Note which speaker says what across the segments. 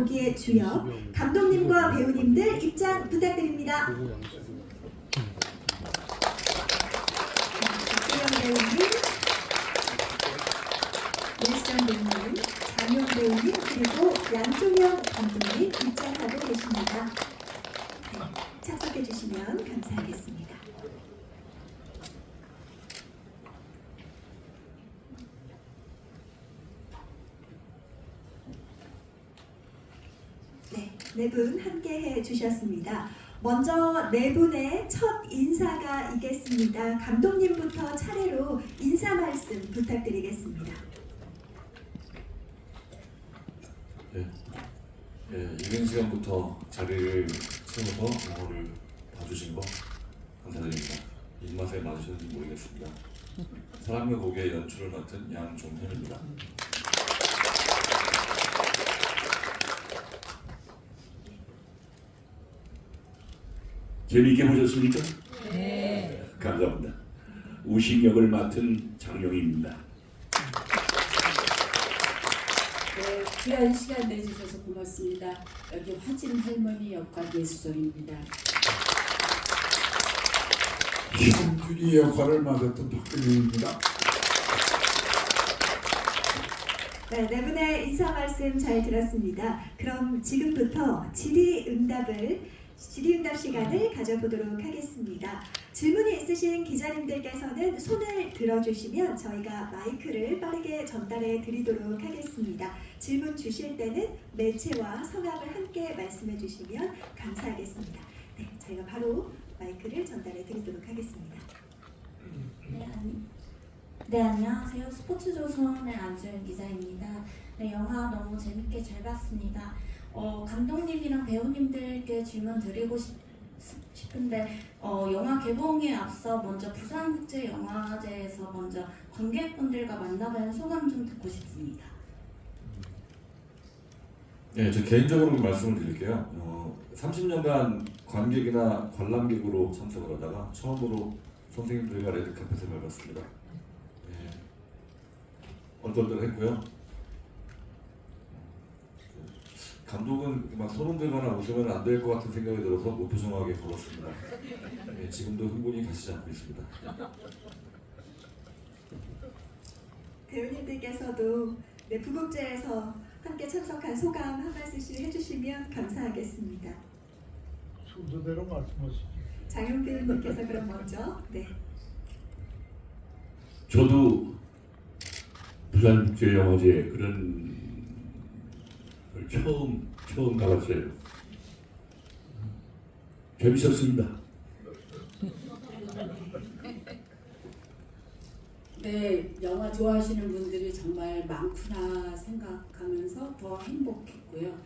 Speaker 1: 기의 주역 감독님과 배우님들 입장 부탁드립니다. 박재영 배우님, 윌슨 배우님, 장용 배우님 그리고 양종영 감독님 입장하고 계십니다. 네, 착석해 주시면 감사하겠습니다. 네 분 함께 해주셨습니다. 먼저 네 분의 첫 인사가 있겠습니다. 감독님부터 차례로 인사 말씀 부탁드리겠습니다.
Speaker 2: 이른 시간부터 자리를 채워서 영화를 봐주신 거 감사드립니다. 입맛에 맞으셨는지 모르겠습니다. 사랑과 곡의 연출을 맡은 양종현입니다.
Speaker 3: 재미있게 보셨습니까? 네. 감사합니다. 우식 역을 맡은 장용입니다.
Speaker 4: 네, 귀한 시간 내주셔서 고맙습니다. 여기 화진 할머니 역과 예수정입니다.
Speaker 5: 현준이 역할을 맡았던 박근혜입니다.
Speaker 1: 네 분의 인사 말씀 잘 들었습니다. 그럼 지금부터 질의응답 시간을 가져보도록 하겠습니다. 질문이 있으신 기자님들께서는 손을 들어주시면 저희가 마이크를 빠르게 전달해 드리도록 하겠습니다. 질문 주실 때는 매체와 성함을 함께 말씀해 주시면 감사하겠습니다. 네, 저희가 바로 마이크를 전달해 드리도록 하겠습니다.
Speaker 6: 네, 안녕하세요. 스포츠조선의 안소연 기자입니다. 네, 영화 너무 재밌게 잘 봤습니다. 감독님이랑 배우님들께 질문 드리고 싶은데 영화 개봉에 앞서 먼저 부산국제영화제에서 먼저 관객분들과 만나뵌 소감 좀 듣고 싶습니다.
Speaker 2: 네, 저 개인적으로 말씀을 드릴게요. 30년간 관객이나 관람객으로 참석을 하다가 처음으로 선생님들과 레드카펫을 밟았습니다. 네, 얼떨떨했고요. 감독은 막 소름 들거나 웃으면 안 될 것 같은 생각이 들어서 무표정하게 걸었습니다. 네, 지금도 흥분이 가시지 않고 있습니다.
Speaker 1: 배우님들께서도 부국제에서 함께 참석한 소감 한 말씀씩 해주시면 감사하겠습니다.
Speaker 5: 순서대로 말씀하시죠.
Speaker 1: 장용 배우님께서 그럼 먼저
Speaker 3: 저도 부산국제영화제 그런 걸 처음 가봤어요. 재밌었습니다.
Speaker 4: 네, 영화 좋아하시는 분들이 정말 많구나 생각하면서 더 행복했고요.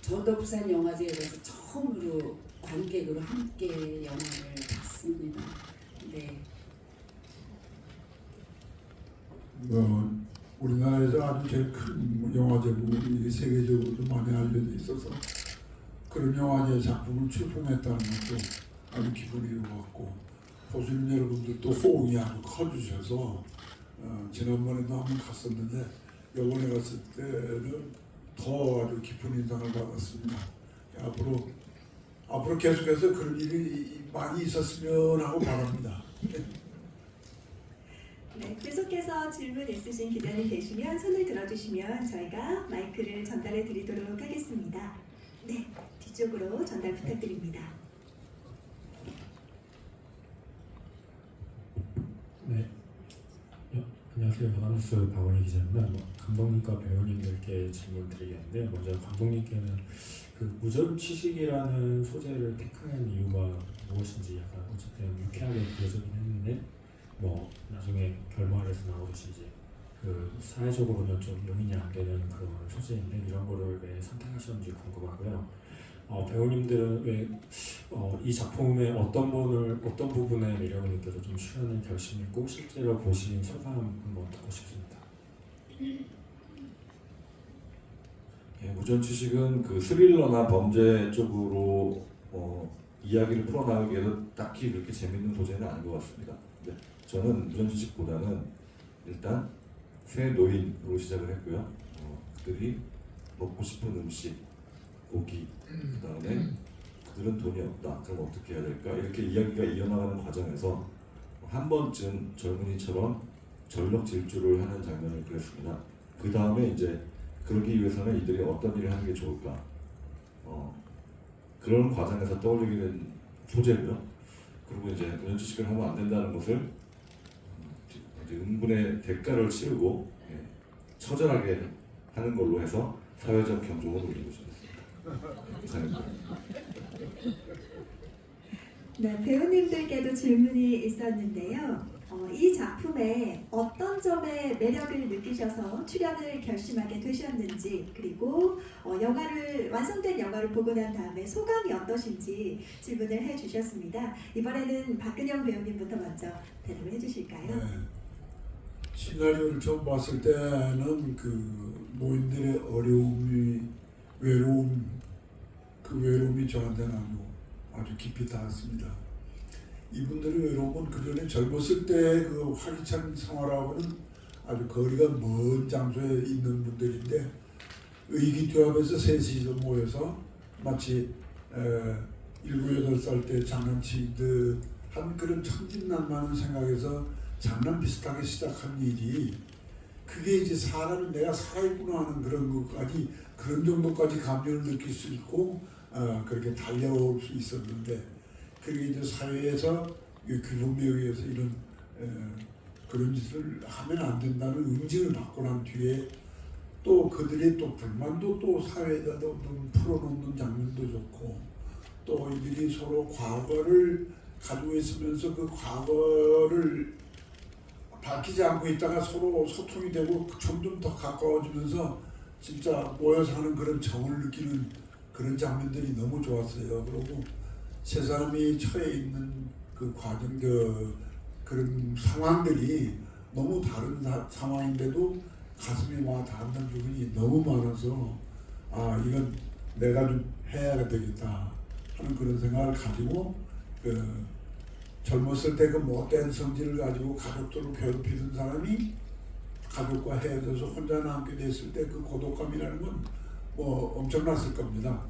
Speaker 4: 저도 부산 영화제에 가서 처음으로 관객으로 함께 영화를 봤습니다. 네.
Speaker 5: 우리나라에서 아주 제일 큰 영화제고 세계적으로도 많이 알려져 있어서 그런 영화제 작품을 출품했다는 것도 아주 기분이 좋았고 보시는 여러분들도 호응이 아주 커주셔서 지난번에도 한번 갔었는데 이번에 갔을 때는 더 아주 깊은 인상을 받았습니다. 앞으로 계속해서 그런 일이 많이 있었으면 하고 바랍니다.
Speaker 1: 네, 계속해서 질문 있으신 기자님 계시면 손을 들어주시면 저희가 마이크를 전달해 드리도록 하겠습니다. 네, 뒤쪽으로 전달 부탁드립니다.
Speaker 7: 네, 안녕하세요. 연합뉴스 박원희 기자입니다. 감독님과 배우님들께 질문 드리겠는데 먼저 감독님께는 그 무전취식이라는 소재를 택한 이유가 무엇인지 약간 어쨌든 유쾌하게 그려지긴 했는데 나중에 결말에서 나오듯이 이제 그 사회적으로는 좀 용인이 안 되는 그런 소재인데 이런 거를 왜 선택하셨는지 궁금하고요. 배우님들은 왜 이 작품의 어떤 부분에 매력을 느껴서 좀 출연을 결심했고 실제로 보신 소감 한번 듣고 싶습니다.
Speaker 2: 예, 무전취식은 그 스릴러나 범죄 쪽으로 이야기를 풀어나가기에도 딱히 그렇게 재밌는 소재는 아닌 것 같습니다. 네, 저는 무전취식보다는 일단 새 노인으로 시작을 했고요. 그들이 먹고 싶은 음식, 고기, 그다음에 그들은 돈이 없다. 그럼 어떻게 해야 될까? 이렇게 이야기가 이어나가는 과정에서 한 번쯤 젊은이처럼 전력 질주를 하는 장면을 그렸습니다. 그 다음에 이제 그러기 위해서는 이들이 어떤 일을 하는 게 좋을까? 그런 과정에서 떠올리게 된 소재고요. 그리고 이제 우연추식을 하면 안 된다는 것을 이제 응분의 대가를 치르고 처절하게 하는 걸로 해서 사회적 경종을 울리고 싶습니다. 이상입니다.
Speaker 1: 네, 배우님들께도 질문이 있었는데요. 이 작품에 어떤 점에 매력을 느끼셔서 출연을 결심하게 되셨는지, 그리고 완성된 영화를 보고 난 다음에 소감이 어떠신지 질문을 해주셨습니다. 이번에는 박근영 배우님부터 먼저 대답을 해주실까요?
Speaker 5: 네. 시나리오를 처음 봤을 때는 그 노인들의 외로움이 저한테는 아주 깊이 닿았습니다. 이분들의 외로움은 그전에 젊었을 때 그 활기찬 생활하고는 아주 거리가 먼 장소에 있는 분들인데 의기투합해서 셋이서 모여서 마치 7, 8살 때 장난치듯 한 그런 천진난만한 생각에서 장난 비슷하게 시작한 일이 그게 이제 사람이 내가 살아있구나 하는 그런 정도까지 감정을 느낄 수 있고 그렇게 달려올 수 있었는데 그게 이제 사회에서 규범에 의해서 이런 그런 짓을 하면 안 된다는 응징을 받고 난 뒤에 또 그들의 또 불만도 또 사회에다 좀 풀어놓는 장면도 좋고 또 이들이 서로 과거를 가지고 있으면서 그 과거를 밝히지 않고 있다가 서로 소통이 되고 점점 더 가까워지면서 진짜 모여 사는 그런 정을 느끼는 그런 장면들이 너무 좋았어요. 그리고 세 사람이 처해 있는 그 과정, 그런 상황들이 너무 다른 상황인데도 가슴이 와 닿는 부분이 너무 많아서 이건 내가 좀 해야 되겠다 하는 그런 생각을 가지고 젊었을 때 그 못된 성질을 가지고 가족들을 괴롭히던 사람이 가족과 헤어져서 혼자 남게 됐을 때 그 고독감이라는 건 뭐 엄청났을 겁니다.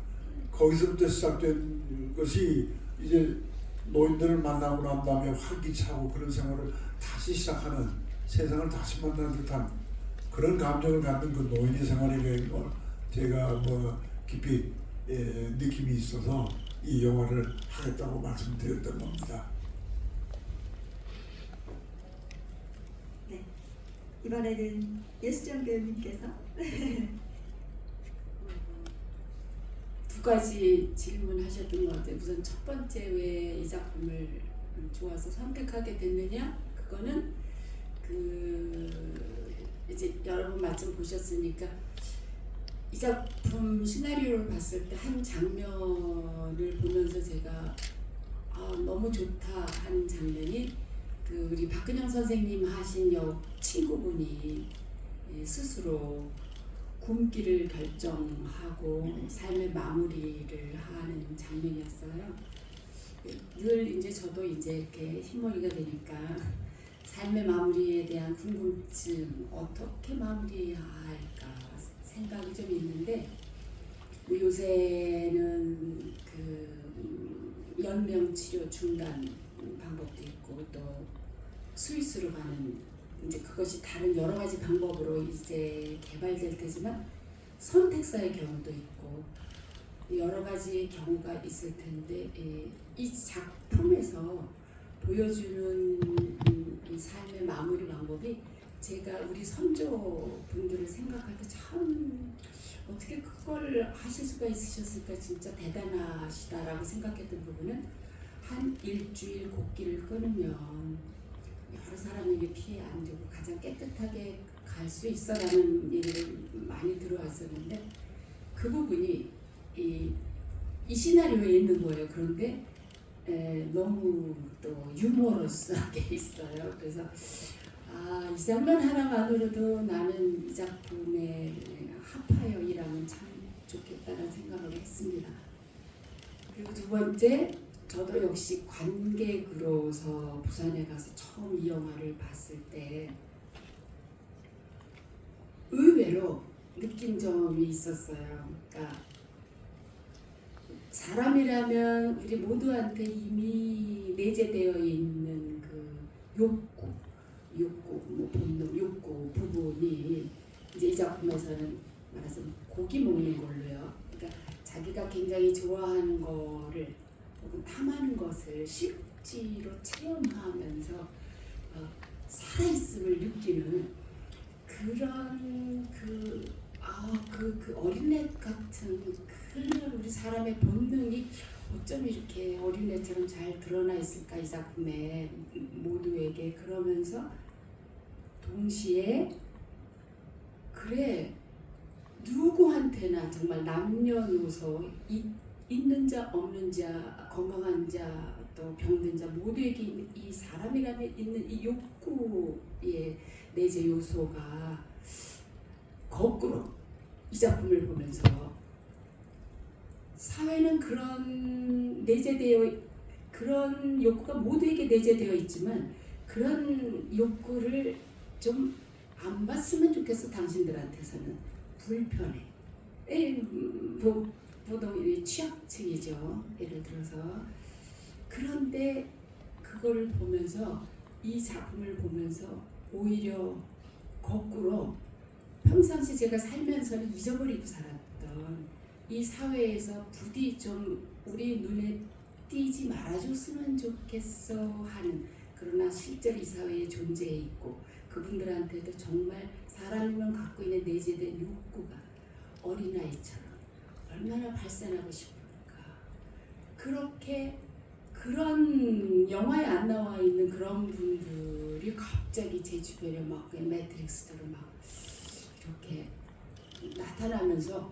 Speaker 5: 거기서부터 시작된 것이 이제 노인들을 만나고 난 다음에 활기차고 그런 생활을 다시 시작하는 세상을 다시 만나는 듯한 그런 감정을 갖는 그 노인의 생활이라는 걸 제가 뭐 깊이 느낌이 있어서 이 영화를 하겠다고 말씀드렸던 겁니다.
Speaker 1: 네, 이번에는 예수정 배우님께서
Speaker 4: 두 가지 질문하셨던 것 같아요. 우선 첫 번째 왜 이 작품을 좋아서 선택하게 됐느냐? 그거는 이제 여러분 마침 보셨으니까 이 작품 시나리오를 봤을 때 한 장면을 보면서 제가 너무 좋다 하는 장면이 우리 박근영 선생님 하신 역 친구분이 스스로 굶기를 결정하고 삶의 마무리를 하는 장면이었어요. 늘 이제 저도 이제 이렇게 흰머리가 되니까 삶의 마무리에 대한 궁금증, 어떻게 마무리할까 생각이 좀 있는데 요새는 연명 치료 중단 방법도 있고 또 스위스로 가는 이제 그것이 다른 여러 가지 방법으로 이제 개발될 테지만 선택사의 경우도 있고 여러 가지 경우가 있을 텐데 이 작품에서 보여주는 이 삶의 마무리 방법이 제가 우리 선조분들을 생각할 때 참 어떻게 그걸 하실 수가 있으셨을까 진짜 대단하시다라고 생각했던 부분은 한 일주일 곡기를 끊으면 여러 사람에게 피해 안 주고 가장 깨끗하게 갈 수 있어라는 얘기를 많이 들어왔었는데 그 부분이 이 시나리오에 있는 거예요. 그런데 너무 또 유머러스하게 있어요. 그래서 이 장면 하나만으로도 나는 이 작품에 합하여 일하면 참 좋겠다는 생각을 했습니다. 그리고 두 번째, 저도 역시 관객으로서 부산에 가서 처음 이 영화를 봤을 때 의외로 느낀 점이 있었어요. 그러니까 사람이라면 우리 모두한테 이미 내재되어 있는 그 욕구, 뭐 본능, 욕구 부분이 이제 이 작품에서는 말해서 고기 먹는 걸로요. 그러니까 자기가 굉장히 좋아하는 거를 혹은 탐하는 것을 실제로 체험하면서 살아있음을 느끼는 그런 그 어린애 같은 그런 우리 사람의 본능이 어쩜 이렇게 어린애처럼 잘 드러나 있을까 이 작품에 모두에게. 그러면서 동시에 그래 누구한테나 정말 남녀노소 있는 자 없는 자 건강한 자 또 병든 자 모두에게 이 사람이라면 있는 이 욕구의 내재 요소가 거꾸로 이 작품을 보면서 사회는 그런 욕구가 모두에게 내재되어 있지만 그런 욕구를 좀 안 봤으면 좋겠어. 당신들한테서는 불편해. 보통 취약층이죠. 예를 들어서. 그런데 그거를 보면서 이 작품을 보면서 오히려 거꾸로 평상시 제가 살면서는 잊어버리고 살았던 이 사회에서 부디 좀 우리 눈에 띄지 말아줬으면 좋겠어 하는, 그러나 실제로 이 사회에 존재해 있고 그분들한테도 정말 사람이면 갖고 있는 내재된 욕구가 어린아이처럼 얼마나 발산하고 싶을까. 그렇게 그런 영화에 안 나와 있는 그런 분들이 갑자기 제 주변에 막 매트릭스처럼 막 이렇게 나타나면서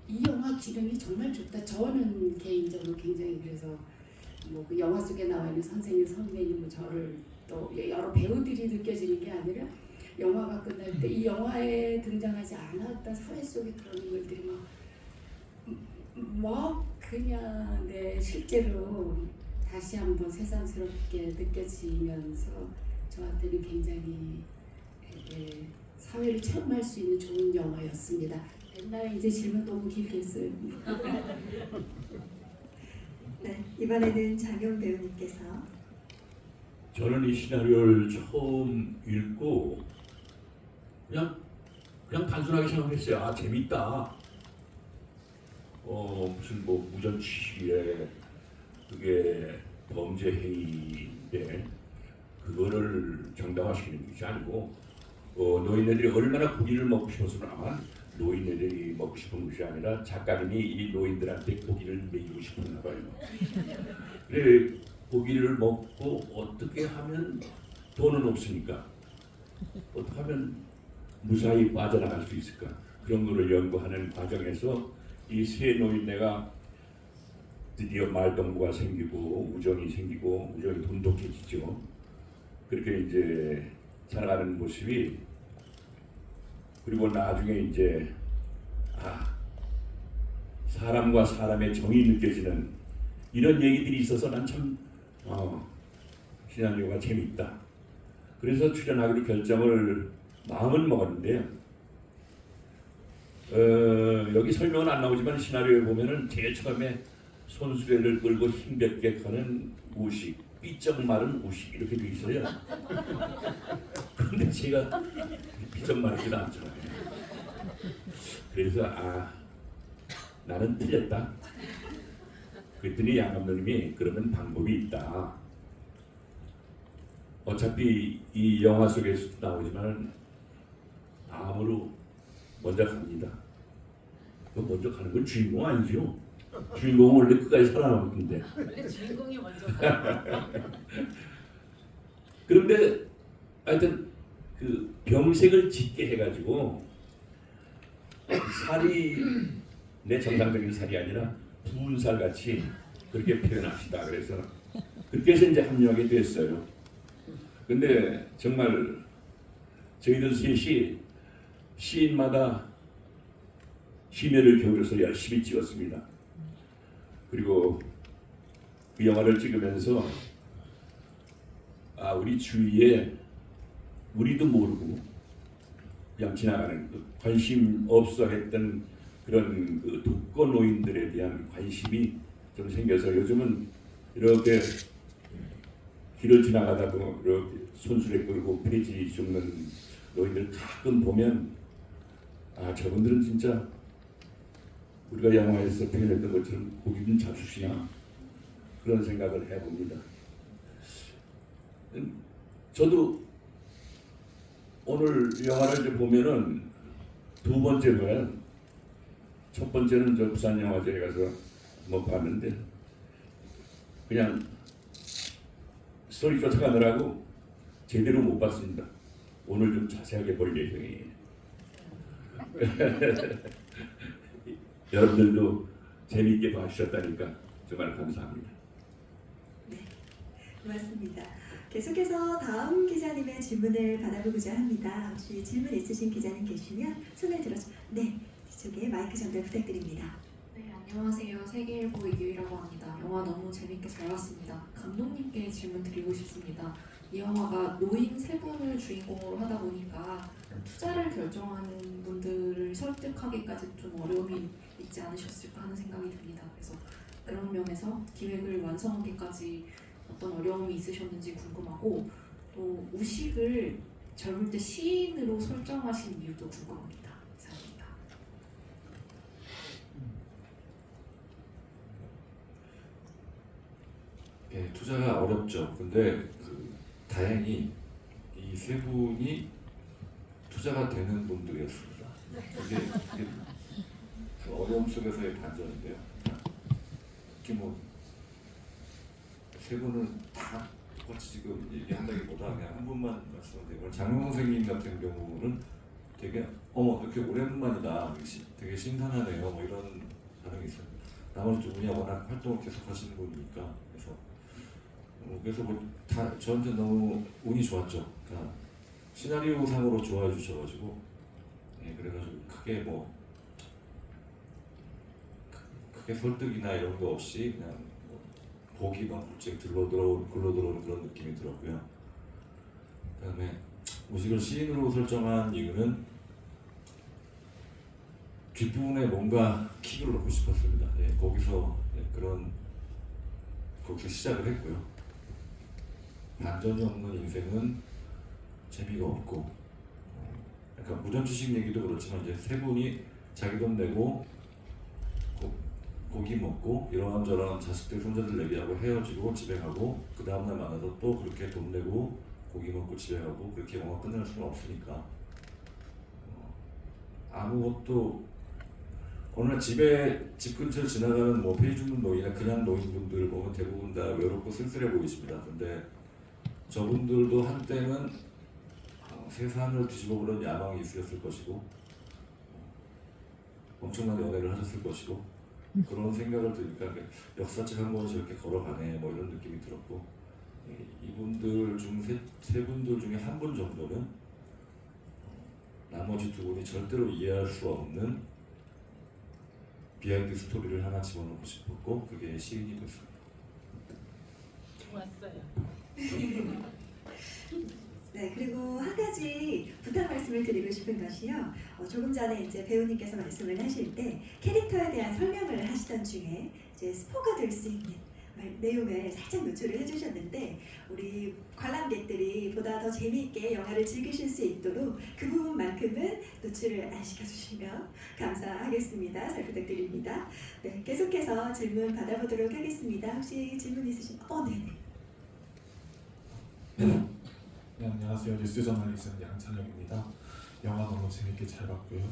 Speaker 4: 이 영화 기능이 정말 좋다. 저는 개인적으로 굉장히 그래서 뭐 그 영화 속에 나와 있는 선생님, 선배님, 저를 또 여러 배우들이 느껴지는 게 아니라 영화가 끝날 때 이 영화에 등장하지 않았던 사회 속의 그런 인물들이 막 그냥 실제로 다시 한번 새삼스럽게 느껴지면서 저한테는 굉장히 사회를 체험할 수 있는 좋은 영화였습니다. 옛날에 이제 질문 너무 길게 했어요.
Speaker 1: 네, 이번에는 장용 배우님께서.
Speaker 3: 저는 이 시나리오를 처음 읽고 그냥 단순하게 생각했어요. 아, 재밌다. 무슨 뭐 무전취식에 그게 범죄 행위인데 그거를 정당화시키는 것이 아니고 노인네들이 얼마나 고기를 먹고 싶어서는 아마 노인네들이 먹고 싶은 것이 아니라 작가님이 이 노인들한테 고기를 먹이고 싶었나 봐요. 그래 고기를 먹고 어떻게 하면 돈은 없으니까 어떻게 하면 무사히 빠져나갈 수 있을까, 그런 거를 연구하는 과정에서 이 세 노인네가 드디어 말동무가 생기고 우정이 생기고 우정이 돈독해지죠. 그렇게 이제 살아가는 모습이, 그리고 나중에 이제 사람과 사람의 정이 느껴지는 이런 얘기들이 있어서 난 참 시나리오가 재밌다. 그래서 출연하기로 결정을 마음은 먹었는데요. 여기 설명은 안 나오지만 시나리오에 보면은 제일 처음에 손수레를 끌고 힘겹게 가는 우식, 삐쩍 마른 우식 이렇게 돼 있어요. 그런데 제가 삐쩍 마르지도 않잖아요. 그래서 나는 틀렸다. 그랬더니 양 감독님이 그러면 방법이 있다. 어차피 이 영화 속에서도 나오지만 암으로 먼저 갑니다. 그 먼저 가는 건 주인공 아니죠? 주인공은 원래 끝까지 살아남는데.
Speaker 8: 원래 주인공이 먼저.
Speaker 3: 그런데 하여튼 그 병색을 짙게 해가지고 살이 내 정상적인 살이 아니라 부은 살 같이 그렇게 표현합시다. 그래서 그렇게 해서 이제 합류하게 됐어요. 근데 정말 저희들 셋이 시인마다 심혈을 기울여서 열심히 찍었습니다. 그리고 그 영화를 찍으면서 우리 주위에 우리도 모르고 그냥 지나가는 관심 없어 했던 그런 그 독거노인들에 대한 관심이 좀 생겨서 요즘은 이렇게 길을 지나가다도 이렇게 손수레 끌고 폐지 줍는 노인들 가끔 보면 아 저분들은 진짜 우리가 영화에서 표현했던 것처럼 고기 좀 잡수시나 그런 생각을 해봅니다. 저도 오늘 영화를 이제 보면은 두 번째 거야. 첫 번째는 저 부산 영화제에 가서 뭐 봤는데 그냥 스토리 쫓아가느라고 제대로 못 봤습니다. 오늘 좀 자세하게 볼 예정이에요. 여러분들도 재미있게 봐주셨다니까 정말 감사합니다.
Speaker 1: 고맙습니다. 계속해서 다음 기자님의 질문을 받아보고자 합니다. 혹시 질문 있으신 기자님 계시면 손을 들어주. 네, 뒤쪽에 마이크 전달 부탁드립니다.
Speaker 8: 네, 안녕하세요. 세계일보 이규희라고 합니다. 영화 너무 재밌게 잘 봤습니다. 감독님께 질문 드리고 싶습니다. 이 영화가 노인 세 분을 주인공으로 하다 보니까 투자를 결정하는 분들을 설득하기까지 좀 어려움이 있지 않으셨을까 하는 생각이 듭니다. 그래서 그런 면에서 기획을 완성하기까지 어떤 어려움이 있으셨는지 궁금하고 또 우식을 젊을 때 시인으로 설정하신 이유도 궁금합니다. 감사합니다.
Speaker 2: 예, 투자가 어렵죠. 근데 다행히 이 세 분이 투자가 되는 분들이었습니다. 이게 그 어려움 속에서의 반전인데요. 특히 세 분을 다 똑같이 지금 얘기한다기보다 그냥 한 분만 말씀드리면 장용 선생님 같은 경우는 되게 이렇게 오랜만이다, 되게 신선하네요, 뭐 이런 반응이 있어요. 나머지 두 분이 워낙 활동을 계속 하시는 분이니까 그래서 다 저한테 너무 운이 좋았죠. 그러니까 시나리오 상으로 좋아해 주셔가지고 그래가지고 크게 설득이나 이런 거 없이 그냥 보기 막 갑자기 굴러 들어오는 그런 느낌이 들었고요. 그다음에 무식을 시인으로 설정한 이유는 뒷부분에 뭔가 킥을 넣고 싶었습니다. 거기서 거기서 시작을 했고요. 반전이 없는 인생은 재미가 없고, 약간 무전주식 얘기도 그렇지만 이제 세 분이 자기 돈 내고 고기 먹고 이런저런 자식들 손자들 얘기하고 헤어지고 집에 가고 그 다음날 만나서 또 그렇게 돈 내고 고기 먹고 집에 가고 그렇게 영화 끝날 수는 없으니까 아무것도 어느 날 집 근처를 지나가는 폐 죽는 노인이나 그냥 노인분들 보면 대부분 다 외롭고 쓸쓸해 보이십니다. 근데 저분들도 한때는 세상을 뒤집어보는 야망이 있으셨을 것이고 엄청난 연애를 하셨을 것이고 그런 생각을 들으니까 역사책 한 권이 저렇게 걸어가네 뭐 이런 느낌이 들었고 이분들 중 세 분들 중에 한 분 정도는 나머지 두 분이 절대로 이해할 수 없는 비하인드 스토리를 하나 집어넣고 싶었고 그게 시인이 됐습니다.
Speaker 4: 좋았어요.
Speaker 1: 네, 그리고 한 가지 부탁 말씀을 드리고 싶은 것이요. 조금 전에 이제 배우님께서 말씀을 하실 때 캐릭터에 대한 설명을 하시던 중에 이제 스포가 될 수 있는 내용을 살짝 노출을 해주셨는데 우리 관람객들이 보다 더 재미있게 영화를 즐기실 수 있도록 그 부분만큼은 노출을 안 시켜주시면 감사하겠습니다. 잘 부탁드립니다. 네, 계속해서 질문 받아보도록 하겠습니다. 혹시 질문 있으신? 네네.
Speaker 9: 네, 안녕하세요. 뉴스 저널리스트 양찬혁입니다. 영화 너무 재밌게 잘 봤고요.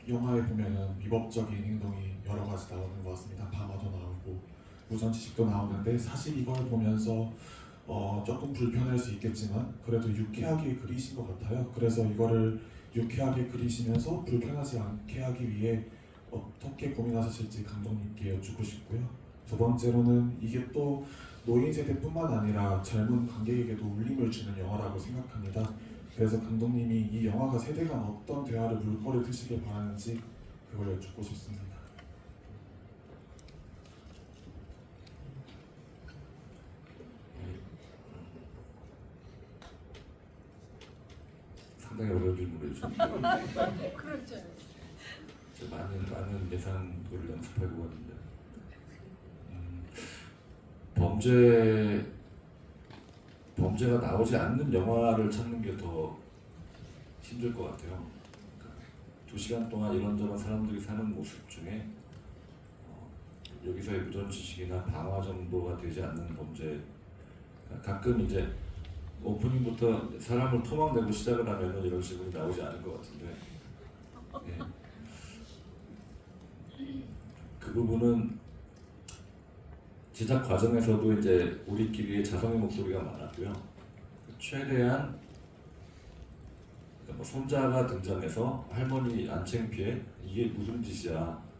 Speaker 9: 영화에 보면은 위법적인 행동이 여러 가지 나오는 것 같습니다. 방어도 나오고 무전지식도 나오는데 사실 이걸 보면서 조금 불편할 수 있겠지만 그래도 유쾌하게 그리신 것 같아요. 그래서 이거를 유쾌하게 그리시면서 불편하지 않게 하기 위해 어떻게 고민하셨을지 감독님께 여쭙고 싶고요. 두 번째로는 이게 또 노인 세대뿐만 아니라 젊은 관객에게도 울림을 주는 영화라고 생각합니다. 그래서 감독님이 이 영화가 세대 간 어떤 대화를 물꼬를 트시길 바라는지 그걸 여쭙고 싶습니다.
Speaker 2: 상당히 어려운 질문을 해주셨는데 많은 예상을 연습하고 왔는데 범죄가 나오지 않는 영화를 찾는 게 더 힘들 것 같아요. 그러니까 2시간 동안 이런저런 사람들이 사는 모습 중에 여기서의 무전취식이나 방화 정도가 되지 않는 범죄, 가끔 이제 오프닝부터 사람을 토막내고 시작을 하면은 이런 식으로 나오지 않을 것 같은데, 예. 그 부분은 제작 과정에서도 이제 우리끼리의 자성의 목소리가 많았고요. 최대한 그러니까 뭐 손자가 등장해서 할머니 안 창피해? 이게 무슨 짓이야?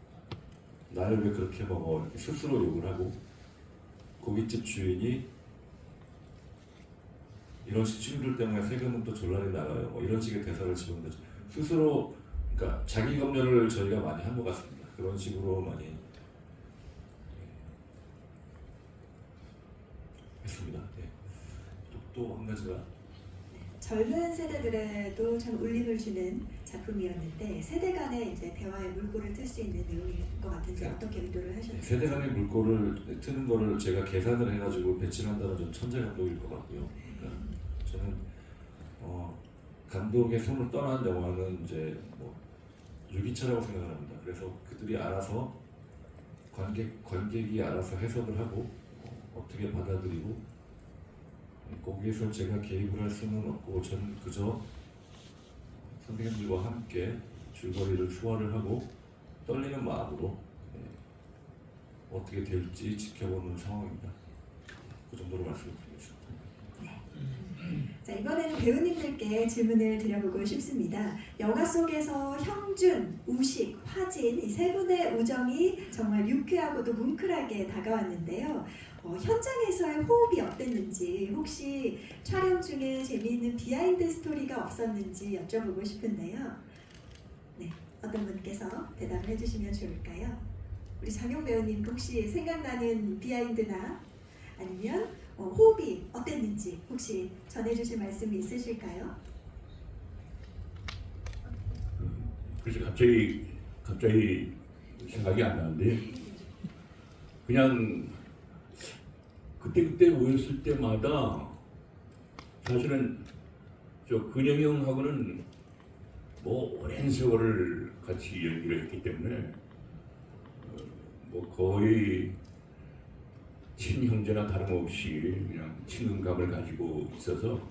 Speaker 2: 나를 왜 그렇게 먹어? 이렇게 스스로 욕을 하고, 고깃집 주인이 이런 시추들 때문에 세금은 또 졸라리 나가요. 뭐 이런 식의 대사를 집어넣는 스스로, 그러니까 자기 검열을 저희가 많이 한 것 같습니다. 그런 식으로 많이 했습니다. 예. 또 한 가지가
Speaker 1: 젊은 세대들에도 참 울림을 주는 작품이었는데 세대 간의 이제 대화의 물꼬를 틀 수 있는 내용일 것 같은데 어떻게 의도를 하셨나요?
Speaker 2: 세대 간의 물꼬를 트는 거를 제가 계산을 해가지고 배치를 한다는 좀 천재 감독일 것 같고요. 그러니까 저는 감독의 손을 떠난 영화는 이제 뭐 유기체라고 생각을 합니다. 그래서 그들이 알아서 관객이 알아서 해석을 하고 어떻게 받아들이고, 거기에서 제가 개입을 할 수는 없고 저는 그저 선생님들과 함께 줄거리를 소화를 하고 떨리는 마음으로 어떻게 될지 지켜보는 상황입니다. 그 정도로 말씀드리겠습니다.
Speaker 1: 자, 이번에는 배우님들께 질문을 드려보고 싶습니다. 영화 속에서 형준, 우식, 화진 이 세 분의 우정이 정말 유쾌하고도 뭉클하게 다가왔는데요. 현장에서의 호흡이 어땠는지, 혹시 촬영 중에 재미있는 비하인드 스토리가 없었는지 여쭤보고 싶은데요. 네, 어떤 분께서 대답을 해주시면 좋을까요? 우리 장용 배우님 혹시 생각나는 비하인드나 아니면 호흡이 어땠는지 혹시 전해주실 말씀이 있으실까요?
Speaker 3: 그래서 갑자기 생각이 안 나는데, 그냥 그때 모였을 때마다 사실은 저 근영이 형하고는 뭐 오랜 세월을 같이 연기를 했기 때문에 뭐 거의 친형제나 다름없이 그냥 친근감을 가지고 있어서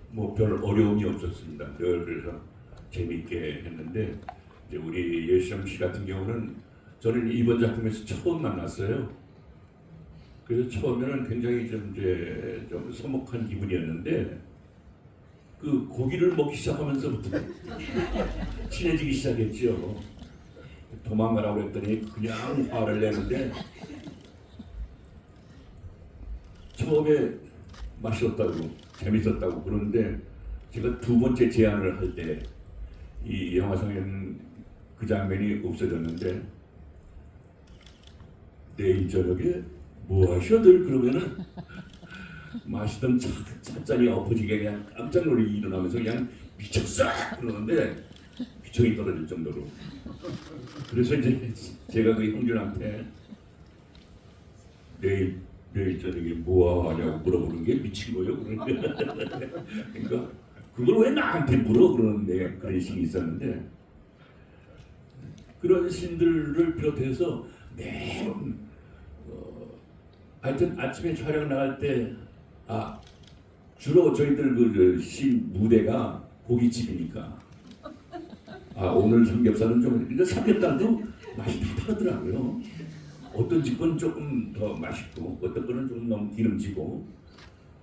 Speaker 3: 뭐 별 어려움이 없었습니다. 그래서 재미있게 했는데, 이제 우리 예시정 씨 같은 경우는 저는 이번 작품에서 처음 만났어요. 그래서 처음에는 굉장히 좀 서먹한 기분이었는데, 그 고기를 먹기 시작하면서부터 친해지기 시작했죠. 도망가라고 했더니 그냥 화를 내는데, 처음에 맛있었다고 재밌었다고 그러는데, 제가 두 번째 제안을 할 때 이 영화상에는 그 장면이 없어졌는데, 내일 저녁에 뭐 하셔들 그러면은 마시던 찻잔이 엎어지게 그냥 깜짝 놀라게 일어나면서 그냥 미쳤어 그러는데 비청이 떨어질 정도로. 그래서 이제 제가 그 형준한테 내일 저녁에 뭐 하냐고 물어보는 게 미친 거예요. 그러니까 그걸 왜 나한테 물어 그러는데, 그런 신이 있었는데, 그런 신들을 비롯해서 매번 하여튼 아침에 촬영 나갈 때 주로 저희들 그 신 무대가 고깃집이니까 오늘 삼겹살은 좀, 근데 삼겹살도 맛이 다 다르더라고요. 어떤 집은 조금 더 맛있고 어떤 거는 좀 너무 기름지고,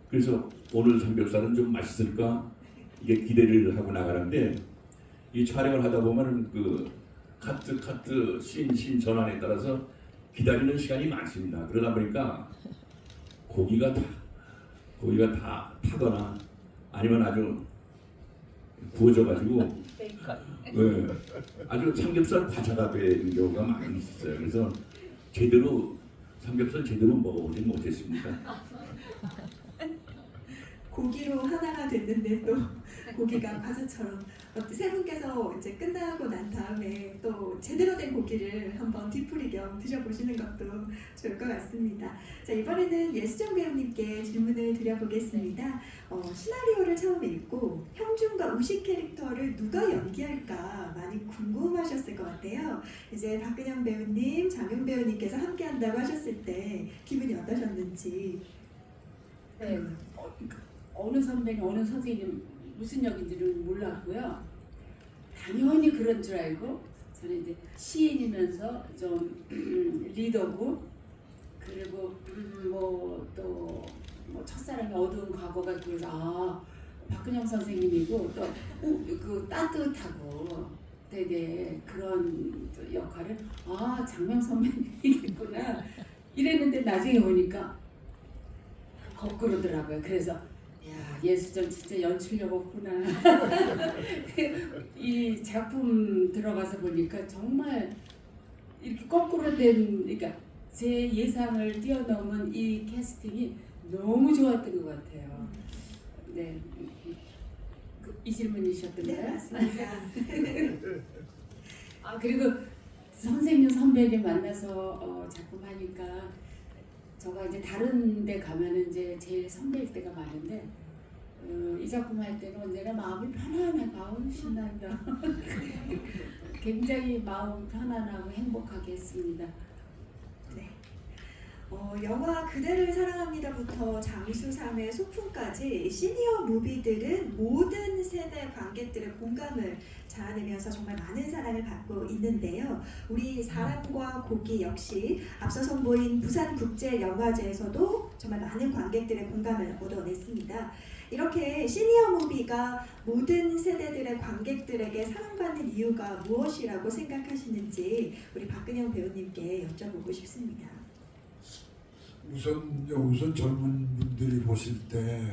Speaker 3: 그래서 오늘 삼겹살은 좀 맛있을까 이게 기대를 하고 나가는데, 이 촬영을 하다 보면 그 카트 신 전환에 따라서 기다리는 시간이 많습니다. 그러다 보니까 고기가 다 타거나 아니면 아주 구워져가지고 아주 삼겹살 과자가 되는 경우가 많이 있어요. 그래서 삼겹살 제대로 먹어보지 못했습니다.
Speaker 1: 고기로 하나가 됐는데 또 고기가 과자처럼 세 분께서 이제 끝나고 난 다음에 또 제대로 된 고기를 한번 뒤풀이 겸 드셔보시는 것도 좋을 것 같습니다. 자, 이번에는 예수정 배우님께 질문을 드려보겠습니다. 시나리오를 처음 읽고 형준과 우식 캐릭터를 누가 연기할까 많이 궁금하셨을 것 같아요. 이제 박근영 배우님, 장윤 배우님께서 함께한다고 하셨을 때 기분이 어떠셨는지.
Speaker 4: 네, 어느 선배님, 어느 선생님 무슨 역인지는 몰랐고요. 당연히 그런 줄 알고 저는 이제 시인이면서 좀 리더고 그리고 또 첫사랑이 어두운 과거가 그래서 박근영 선생님이고 또 그 따뜻하고 되게 그런 역할을 장명 선배님이겠구나 이랬는데 나중에 보니까 거꾸로더라고요. 그래서 야 예수전 진짜 연출력 없구나. 이 작품 들어가서 보니까 정말 이렇게 거꾸로 된 그러니까 제 예상을 뛰어넘은 이 캐스팅이 너무 좋았던 것 같아요. 네, 이 질문이셨던가요?
Speaker 1: 네, 맞습니다.
Speaker 4: 그리고 선생님 선배님 만나서 작품 하니까 제가 이제 다른 데 가면은 이제 제일 선배일 때가 많은데 이 작품 할 때는 언제나 마음이 편안하고 신난다. 굉장히 마음 편안하고 행복하게 했습니다.
Speaker 1: 네. 영화 그대를 사랑합니다부터 장수삼의 소풍까지 시니어 무비들은 모든 세대 관객들의 공감을 자아내면서 정말 많은 사랑을 받고 있는데요. 우리 사람과 고기 역시 앞서 선보인 부산국제영화제에서도 정말 많은 관객들의 공감을 얻어냈습니다. 이렇게 시니어 무비가 모든 세대들의 관객들에게 사랑받는 이유가 무엇이라고 생각하시는지 우리 박근영 배우님께 여쭤보고 싶습니다.
Speaker 5: 우선 젊은 분들이 보실 때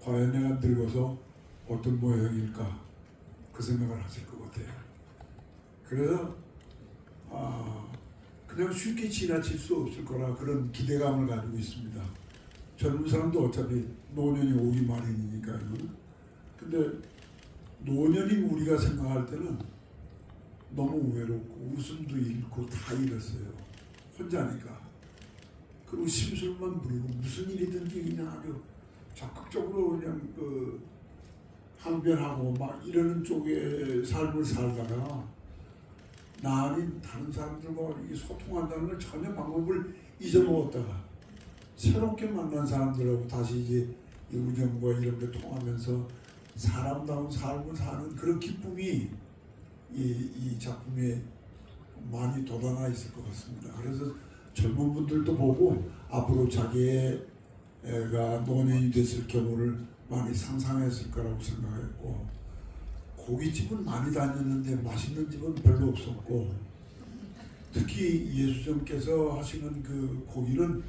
Speaker 5: 과연 내가 늙어서 어떤 모형일까 그 생각을 하실 것 같아요. 그래서 그냥 쉽게 지나칠 수 없을 거라 그런 기대감을 가지고 있습니다. 젊은 사람도 어차피 노년이 오기 마련이니까요. 근데 노년인 우리가 생각할 때는 너무 외롭고 웃음도 잃고 다 잃었어요. 혼자니까. 그리고 심술만 부리고 무슨 일이든지 그냥 아주 적극적으로 그냥 항변하고 막 이러는 쪽의 삶을 살다가 나 아닌 다른 사람들과 소통한다는 걸 전혀 방법을 잊어먹었다가 새롭게 만난 사람들하고 다시 이제 이 우정과 이런 게 통하면서 사람다운 삶을 사는 그런 기쁨이 이 작품에 많이 돋아나 있을 것 같습니다. 그래서 젊은 분들도 보고 앞으로 자기가 노년이 됐을 경우를 많이 상상했을 거라고 생각했고 고깃집은 많이 다녔는데 맛있는 집은 별로 없었고 특히 예수님께서 하시는 그 고기는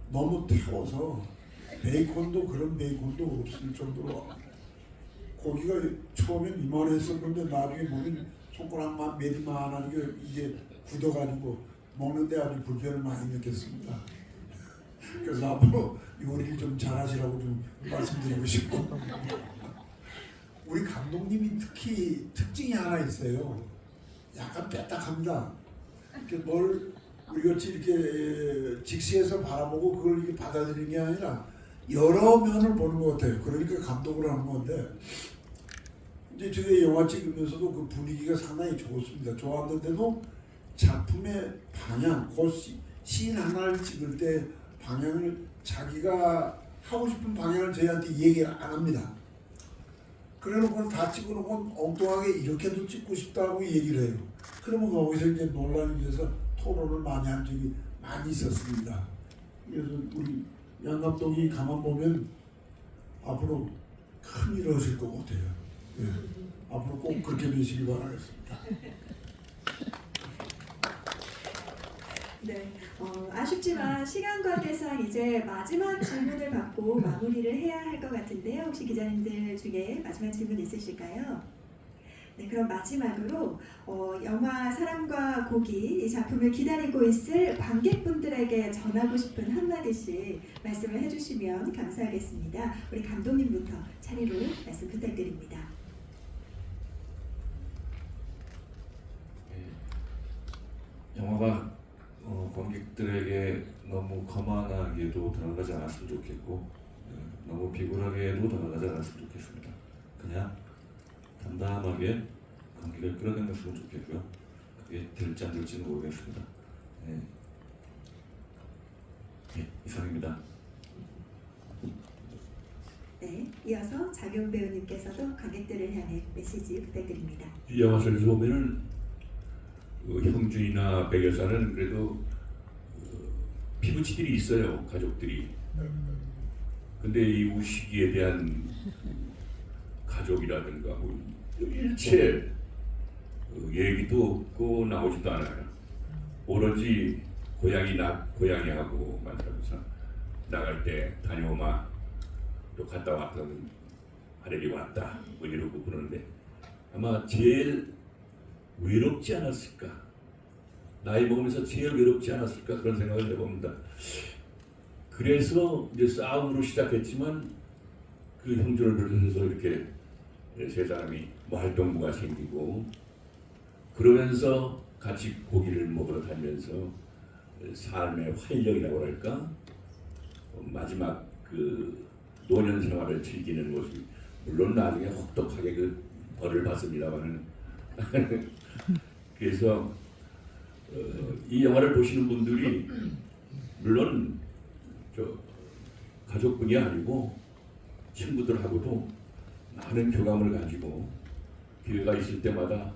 Speaker 5: 너무 태워서 베이컨도 그런 베이컨도 없을 정도로 고기가 처음엔 이만했었는데 나중에 보면 손가락만 매디만하게 이게 굳어가지고 먹는데 아주 불편을 많이 느꼈습니다. 그래서 앞으로 요리를 좀 잘하시라고 좀 말씀드리고 싶고 우리 감독님이 특히 특징이 하나 있어요. 약간 빼딱합니다. 뭘 우리같이 이렇게 직시해서 바라보고 그걸 이렇게 받아들이는 게 아니라 여러 면을 보는 것 같아요. 그러니까 감독을 하는 건데 이제 저게 영화 찍으면서도 그 분위기가 상당히 좋았습니다. 좋았는데도 작품의 방향, 그 씬 하나를 찍을 때 방향을 자기가 하고 싶은 방향을 저희한테 얘기를 안 합니다. 그래놓고 다 찍어놓고 엉뚱하게 이렇게도 찍고 싶다고 얘기를 해요. 그러면 거기서 이제 논란이 돼서 토론을 많이 한 적이 많이 있었습니다. 그래서 우리 양 감독이 가만 보면 앞으로 큰 일을 하실 것 같아요. 예. 앞으로 꼭 그렇게 되시기 바라겠습니다.
Speaker 1: 네, 아쉽지만 시간 관계상 이제 마지막 질문을 받고 마무리를 해야 할 것 같은데요. 혹시 기자님들 중에 마지막 질문 있으실까요? 네, 그럼 마지막으로 영화 사람과 고기 이 작품을 기다리고 있을 관객분들에게 전하고 싶은 한마디씩 말씀을 해주시면 감사하겠습니다. 우리 감독님부터 차례로 말씀 부탁드립니다.
Speaker 2: 영화가 관객들에게 너무 거만하게도 다가가지 않았으면 좋겠고 너무 비굴하게도 다가가지 않았으면 좋겠습니다. 그냥 담담하게 관객을 끌어당겼으면 좋겠고요. 그게 될지 안 될지는 모르겠습니다. 이상입니다.
Speaker 1: 네, 이어서 장용 배우님께서도 관객들을 향해 메시지 부탁드립니다.
Speaker 3: 이 영화 속에서 보면은 형준이나 백여사는 그래도 피부치들이 있어요, 가족들이. 근데 이 우식이에 대한 가족이라든가 뭐 일체 얘기도 없고 나오지도 않아요. 오로지 고양이하고 만나면서 나갈 때 다녀오마, 또 갔다 왔던 하늘이 왔다 뭐 이러고 그러는데 아마 제일 외롭지 않았을까, 나이 먹으면서 제일 외롭지 않았을까 그런 생각을 해봅니다. 그래서 이제 싸움으로 시작했지만 그 형준을 비롯해서 이렇게 세 사람이 뭐 활동부가 생기고 그러면서 같이 고기를 먹으러 다니면서 삶의 활력이라고 할까, 마지막 그 노년 생활을 즐기는 모습, 물론 나중에 혹독하게 그 벌을 받습니다만은 그래서 이 영화를 보시는 분들이 물론 저 가족뿐이 아니고 친구들하고도 많은 교감을 가지고 기회가 있을 때마다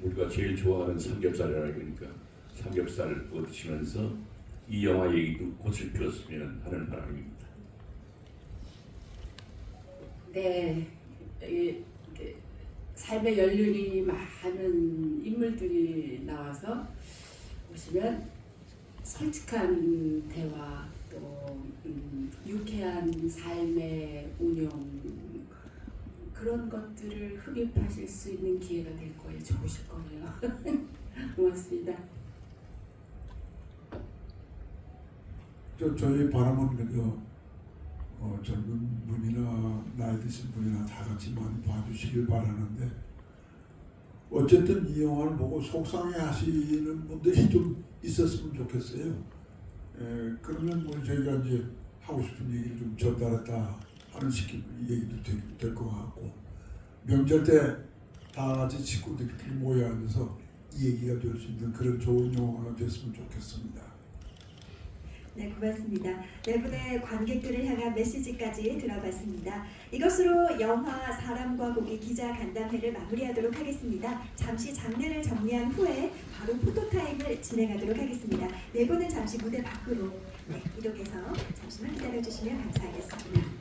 Speaker 3: 우리가 제일 좋아하는 삼겹살이라 그러니까 삼겹살을 구워 드시면서 이 영화 얘기도 꽃을 피웠으면 하는 바람입니다.
Speaker 4: 네, 삶의 연륜이 많은 인물들이 나와서 보시면 솔직한 대화, 또 유쾌한 삶의 운영, 그런 것들을 흡입하실 수 있는 기회가 될 거예요. 좋으실 거예요. 고맙습니다.
Speaker 5: 저희 바람은 그저 젊은 분이나 나이 드신 분이나 다 같이 많이 봐주시길 바라는데, 어쨌든 이 영화를 보고 속상해 하시는 분들이 좀 있었으면 좋겠어요. 그러면 뭐 저희가 이제 하고 싶은 얘기를 좀 전달했다 하는 식의 얘기도 될 것 같고, 명절 때 다 같이 식구들끼리 모여 앉아서 이 얘기가 될 수 있는 그런 좋은 영화가 됐으면 좋겠습니다.
Speaker 1: 네, 고맙습니다. 네 분의 관객들을 향한 메시지까지 들어봤습니다. 이것으로 영화 사람과 고기 기자 간담회를 마무리하도록 하겠습니다. 잠시 장례를 정리한 후에 바로 포토타임을 진행하도록 하겠습니다. 네 분은 잠시 무대 밖으로 이동해서 잠시만 기다려주시면 감사하겠습니다.